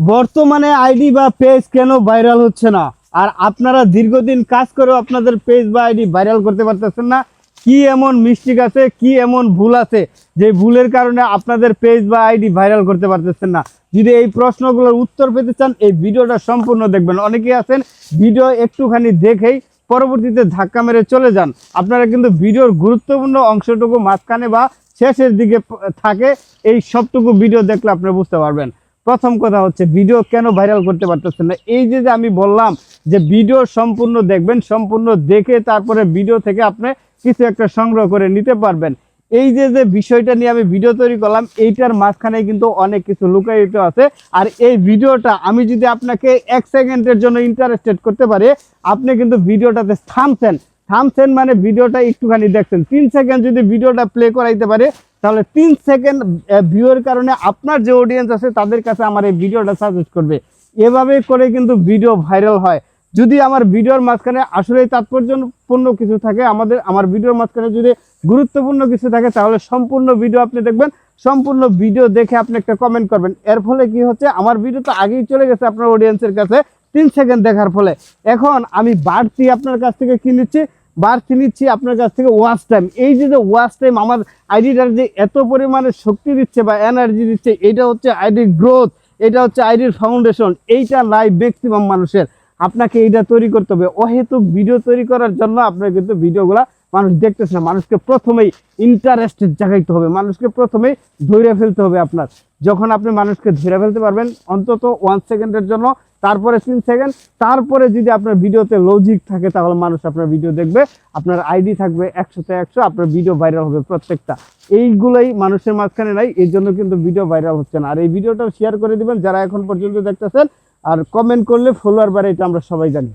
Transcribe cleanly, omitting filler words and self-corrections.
বর্তমানে আইডি বা পেজ কেন ভাইরাল হচ্ছে না, আর আপনারা দীর্ঘদিন কাজ করেও আপনাদের পেজ বা আইডি ভাইরাল করতে পারতেছেন না? কি এমন মিস্টেক আছে, কি এমন ভুল আছে যে ভুলের কারণে আপনাদের পেজ বা আইডি ভাইরাল করতে পারতেছেন না? যদি এই প্রশ্নগুলোর উত্তর পেতে চান, এই ভিডিওটা সম্পূর্ণ দেখবেন। অনেকেই আছেন ভিডিও একটুখানি দেখেই পরবর্তীতে ধাক্কা মেরে চলে যান। আপনারা কিন্তু ভিডিওর গুরুত্বপূর্ণ অংশটুকু মাঝখানে বা শেষের দিকে থাকে, এই সবটুকু ভিডিও দেখলে আপনারা বুঝতে পারবেন। প্রথম কথা হচ্ছে, ভিডিও কেন ভাইরাল করতে পারতেছেন না? এই যে আমি বললাম যে ভিডিও সম্পূর্ণ দেখবেন, সম্পূর্ণ দেখে তারপরে ভিডিও থেকে আপনি কিছু একটা সংগ্রহ করে নিতে পারবেন। এই যে বিষয়টা নিয়ে আমি ভিডিও তৈরি করলাম, এইটার মাঝখানে কিন্তু অনেক কিছু লুকায়িত আছে। আর এই ভিডিওটা আমি যদি আপনাকে 1 সেকেন্ডের জন্য ইন্টারেস্টেড করতে পারি, আপনি কিন্তু ভিডিওটাতে থামছেন মানে ভিডিওটা একটুখানি দেখছেন। 3 সেকেন্ড যদি ভিডিওটা প্লে করাইতে পারে, তাহলে 3 সেকেন্ড ভিউয়ের কারণে আপনার যে অডিয়েন্স আছে তাদের কাছে আমার এই ভিডিওটা সাজেস্ট করবে। এভাবে করে কিন্তু ভিডিও ভাইরাল হয়। যদি আমার ভিডিওর মাঝখানে আসলেই তাৎপর্যপূর্ণ কিছু থাকে, আমার ভিডিওর মাঝখানে যদি গুরুত্বপূর্ণ কিছু থাকে, তাহলে সম্পূর্ণ ভিডিও আপনি দেখবেন। সম্পূর্ণ ভিডিও দেখে আপনি একটা কমেন্ট করবেন। এর ফলে কি হচ্ছে, আমার ভিডিও তো আগেই চলে গেছে আপনার অডিয়েন্সের কাছে 3 সেকেন্ড দেখার ফলে। এখন আমি বাড়তি আপনার কাছ থেকে কি নিচ্ছি? বাড়তি নিচ্ছি আপনার কাছ থেকে ওয়াচ টাইম। এই যে ওয়াচ টাইম আমার আইডিটার যে এত পরিমাণে শক্তি দিচ্ছে বা এনার্জি দিচ্ছে, এটা হচ্ছে আইডির গ্রোথ, এটা হচ্ছে আইডির ফাউন্ডেশন। এইটা নাই ম্যাক্সিমাম মানুষের। আপনাকে এইটা তৈরি করতে হবে। অহেতুক ভিডিও তৈরি করার জন্য আপনার কিন্তু ভিডিওগুলা মানুষ দেখতেছে না। মানুষকে প্রথমেই ইন্টারেস্টেড জাগাইতে হবে, মানুষকে প্রথমেই ধরে ফেলতে হবে। আপনার যখন আপনি মানুষকে ধরে ফেলতে পারবেন অন্তত 1 সেকেন্ডের জন্য, তারপরে 3 সেকেন্ড, তারপরে যদি আপনার ভিডিওতে লজিক থাকে, তাহলে মানুষ আপনার ভিডিও দেখবে। আপনার আইডি থাকবে 100তে 100, আপনার ভিডিও ভাইরাল হবে প্রত্যেকটা। এইগুলোই মানুষের মাঝখানে নাই, এই জন্য কিন্তু ভিডিও ভাইরাল হচ্ছে না। আর এই ভিডিওটাও শেয়ার করে দিবেন যারা এখন পর্যন্ত দেখতেছেন, আর কমেন্ট করলে ফলোয়ার বাড়ে, এটা আমরা সবাই জানি।